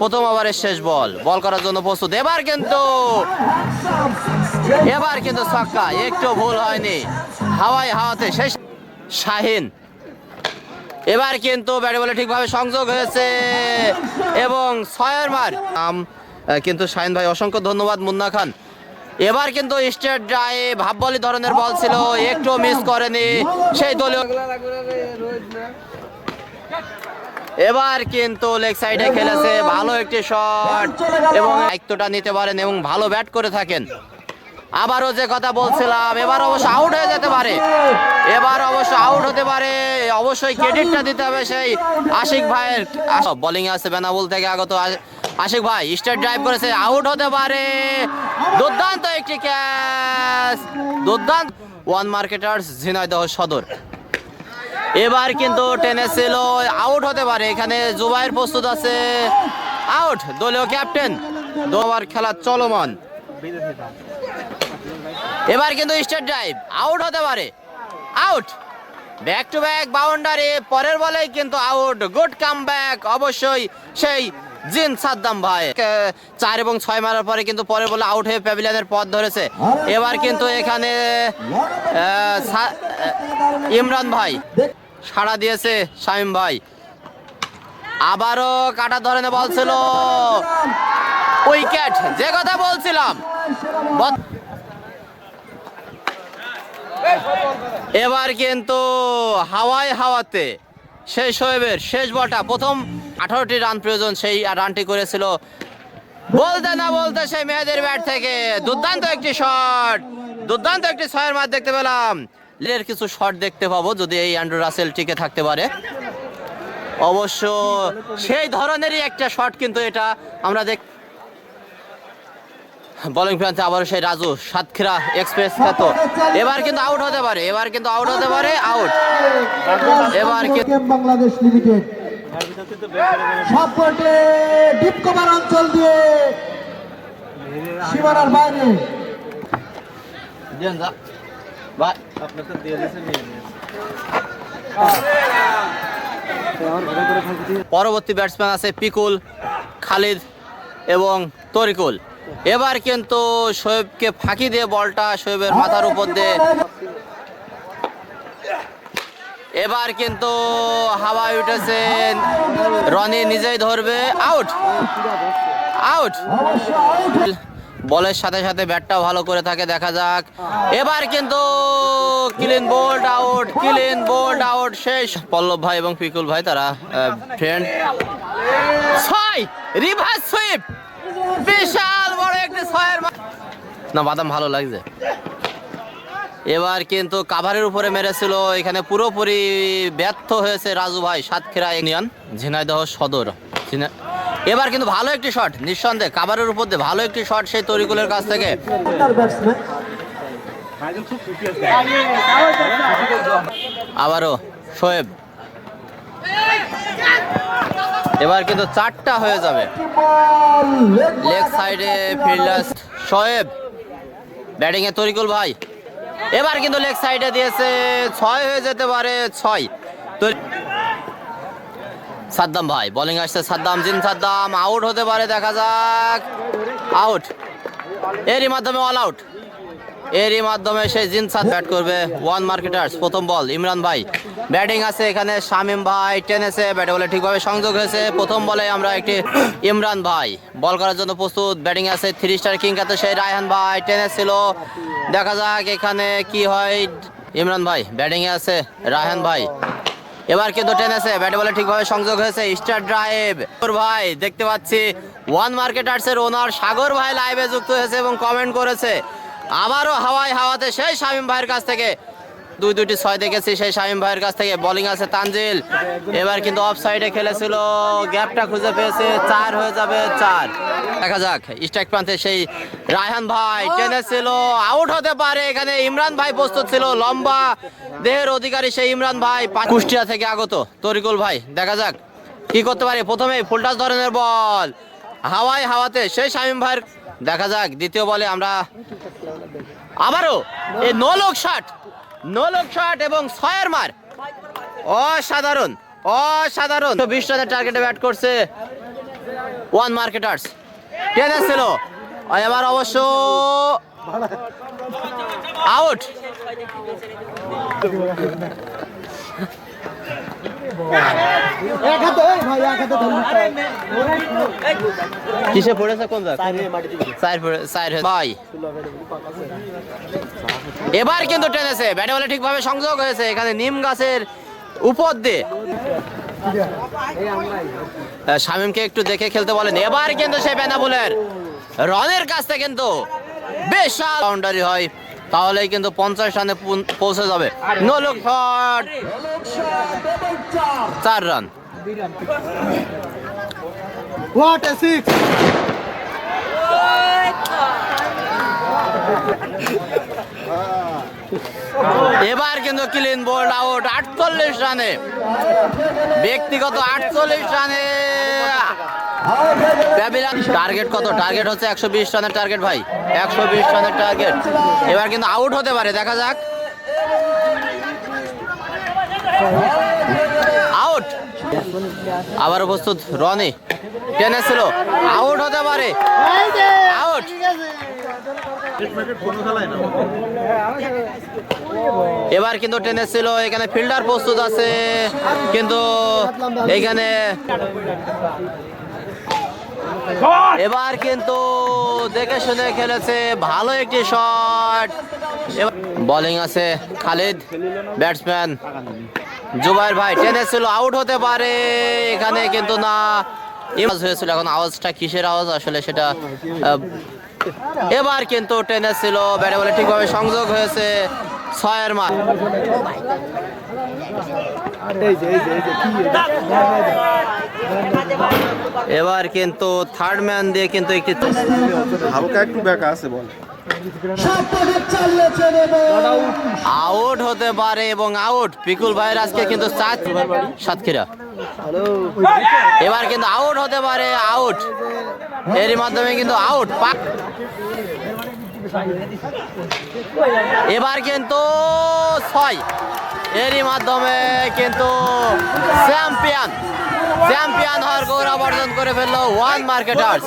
প্রথম ওভারের শেষ বল করার জন্য প্রস্তুত। এবার কিন্তু ছক্কা, একটু ভুল হয়নি, হাওয়াতে শেষ। শাহিন এবার কিন্তু ব্যাটে বলে ঠিকভাবে সংযোগ হয়েছে এবং ছয়ের মার। কিন্তু শাহিন ভাই অসংখ্য ধন্যবাদ। মুন্না খান এবার কিন্তু স্ট্রেট ড্রাইভ ভাববলি ধরনের বল ছিল, একটু মিস করেনি সেই দলীয়। এবার কিন্তু লেগ সাইডে খেলেছে, ভালো একটি শট এবং দায়িত্বটা নিতে পারেন এবং ভালো ব্যাট করে থাকেন। আবারও যে কথা বলছিলাম, এবার অবশ্য আউট হয়ে যেতে পারে, অবশ্যই ক্রেডিটটা দিতে হবে সেই আশিক ভাইয়ের। বোলিং আছে বেনাবুল থেকে আগত আশিক ভাই, স্ট্রেট ড্রাইভ করেছে, আউট হতে পারে। দুর্দান্ত একটি ক্যাচ, দুর্দান্ত। ওয়ান মার্কেটার্স ঝিনাইদহ সদর এবার কিন্তু টেনেছিল, আউট হতে পারে। এখানে জুবাইর প্রস্তুত আছে, আউট। দলীয় ক্যাপ্টেন, 2 ওভার খেলা চলমান। এবার কিন্তু স্ট্রেট ড্রাইভ, আউট হতে পারে, out. Back to back boundary, পরের বলেই কিন্তু আউট। গুড কামব্যাক অবশ্যই সেই জিন সাদ্দাম ভাই। 4 এবং 6 মারার পরে কিন্তু পরের বলে আউট হয়ে প্যাভিলিয়নের পথ ধরেছে। এবার কিন্তু এখানে ইমরান ভাই সাড়া দিয়েছে, শামীম ভাই আবারও কাটা ধরনের বল ছিল, উইকেট। যে কথা বলছিলাম, এবার কিন্তু হাওয়াতে সেই শোয়েবের শেষ বলটা, প্রথম 18টি রান প্রয়োজন, সেই রানটি করেছিল বলতে না বলতে সেই মেয়েদের ব্যাট থেকে। দুর্দান্ত একটি শট, দুর্দান্ত একটি 6-এর মার দেখতে পেলাম। এর কিছু শট দেখতে পাবো যদি এই অ্যান্ড্রু রাসেল টিকে থাকতে পারে। অবশ্য সেই ধরনেরই একটা শট কিন্তু এটা আমরা দেখ। বোলিং প্রান্তে আবার সেই রাজু, সাতক্ষীরা এক্সপ্রেস খ্যাত। এবার কিন্তু আউট হতে পারে, আউট। এবার বাংলাদেশ লিমিটেড সবকটে ডিপ কভার অঞ্চল দিয়ে সীমানার বাইরে। পরবর্তী ব্যাটসম্যান আছে পিকুল, খালিদ এবং তরিকুল। এবার কিন্তু শোয়েবকে ফাঁকি দিয়ে বলটা শোয়েবের মাথার উপর দিয়ে, এবার কিন্তু হাওয়ায় উঠেছেন, রনি নিজেই ধরবে, আউট। বলের সাথে সাথে ব্যাটটাও ভালো করে থাকে, দেখা যাক। এবার কিন্তু ক্লিন বোল্ড আউট, শেষ। পল্লব ভাই এবং পিকুল ভাই তারা ফ্রেন্ড। 6 রিভার্স সুইপ, বিশাল বড় একটি 6-এর না, বাদাম ভালো লাগছে। এবার কিন্তু কাভারের উপরে মেরেছিল, এখানে পুরোপুরি ব্যর্থ হয়েছে রাজু ভাই, সাতক্ষীরা ইউনিয়ন ঝিনাইদহ সদর। এবার কিন্তু ভালো একটি শট, নিঃসন্দেহে কাভারের উপর দিয়ে ভালো একটি শট সেই তরিকুলের কাছ থেকে। আবারও শোয়েব, এবার কিন্তু 4টা হয়ে যাবে। লেগ সাইডে ফিল্ডার শোয়েব, ব্যাটিং এ তরিকুল ভাই, এবার কিন্তু লেগ সাইডে দিয়েছে, 6 হয়ে যেতে পারে, 6। সাদ্দাম ভাই, বোলিং আসছে জিন সাদ্দাম, আউট হতে পারে, দেখা যাক, আউট। এরই মাধ্যমে অল আউট, সেই জিন সাদ ব্যাট করবে। ওয়ান মার্কেটার্স, প্রথম বল ইমরান ভাই, ব্যাটিং আছে এখানে শামীম ভাই, টেনেছে, ব্যাটে বলে ঠিকভাবে সংযোগ হয়েছে। প্রথম বলে আমরা একটি ইমরান ভাই বল করার জন্য প্রস্তুত। ব্যাটিং আছে 3 স্টার কিং খ্যাত সেই রায়হান ভাই, টেনেছিল, দেখা যাক এখানে কি হয়। ইমরান ভাই ব্যাটিং এ আছে, রায়হান ভাই এবার কিন্তু টেনেছে, ব্যাটে বলে ঠিকভাবে সংযোগ হয়েছে, স্টার ড্রাইভ। ভাই দেখতে পাচ্ছি ওয়ান মার্কেটার্সের ওনার সাগর ভাই লাইভে যুক্ত হয়েছে এবং কমেন্ট করেছে। আবারও হাওয়াতে সেই শামীম ভাইয়ের কাছ থেকে 2টি 6 দেখেছি সেই শামীম ভাইয়ের কাছ থেকে। বোলিং আছে তানজিল, এবার কিন্তু অফ সাইডে খেলেছিল, গ্যাপটা খুঁজে পেয়েছে, 4 হয়ে যাবে, 4। দেখা যাক স্ট্রাইক প্রান্তে সেই রায়হান ভাই টেনেছিল, আউট হতে পারে। এখানে ইমরান ভাই প্রস্তুত ছিল, লম্বা দেহের অধিকারী সেই ইমরান ভাই, কুষ্টিয়া থেকে আগত তরিকুল ভাই, দেখা যাক কি করতে পারে। প্রথমেই ফুলটাস ধরনের বল, হাওয়াতে সেই শামীম ভাইয়ের, দেখা যাক দ্বিতীয় বলে আমরা আবারও এই নো লুক শট এবং 6-এর মার, অসাধারণ 20 রানের টার্গেটে ব্যাট করছে ওয়ান মার্কেটার্স টেনে ছিল, এবার অবশ্য আউট। এক হাতে এই ভাই এক হাতে ধরুন কিসে পড়েছে কোন ভাই? এবার কিন্তু টেনেছে, ব্যাটে বলে ঠিকভাবে সংযোগ হয়েছে এখানে নিম গাছের উপর দিয়ে। শামীমকে একটু দেখে খেলতে বলেন। এবার কিন্তু সেই বেনাবুলের রনের কাছে কিন্তু বিশাল বাউন্ডারি হয়, তাহলেই কিন্তু 50 রানে পৌঁছে যাবে। নো লুক শট, 4 রান। What a six. এবার কিন্তু ক্লিন বোল্ড আউট 48 রানে, ব্যক্তিগত 48 রানে। টার্গেট কত? টার্গেট হচ্ছে 120 রানের টার্গেট ভাই, 120 রানের টার্গেট। এবার কিন্তু আউট হতে পারে, দেখা যাক। আউট। আবার প্রস্তুত রনি, টেনে ছিল, আউট হতে পারে, আউট। এবার কিন্তু টেনে ছিল, এখানে ফিল্ডার প্রস্তুত আছে, কিন্তু এইখানে এবার কিন্তু দেখে শুনে খেলেছে, ভালো একটি শট। বোলিং আছে খালিদ, ব্যাটসম্যান জুবাইর ভাই, টেনে ছিল, আউট হতে পারে এখানে, কিন্তু না, আওয়াজ হয়েছিল। এখন আওয়াজটা কিসের আওয়াজ আসলে সেটা। এবার কিন্তু টেনে ছিল, ব্যাটে বলে ঠিকভাবে সংযোগ হয়েছে, 6-এর মান। এবার কিন্তু থার্ড ম্যান দিয়ে কিন্তু একটি হালকা একটু ব্যাকা আছে বল, আউট হতে পারে এবং আউট। পিকুল ভাইয়ের আজকে কিন্তু সাতক্ষীরা। এবার কিন্তু আউট হতে পারে, আউট। এরই মাধ্যমে কিন্তু আউট। এবার কিন্তু 6, এরই মাধ্যমে কিন্তু চ্যাম্পিয়ন হওয়ার গৌরব অর্জন করে ফেললো ওয়ান মার্কেটার্স।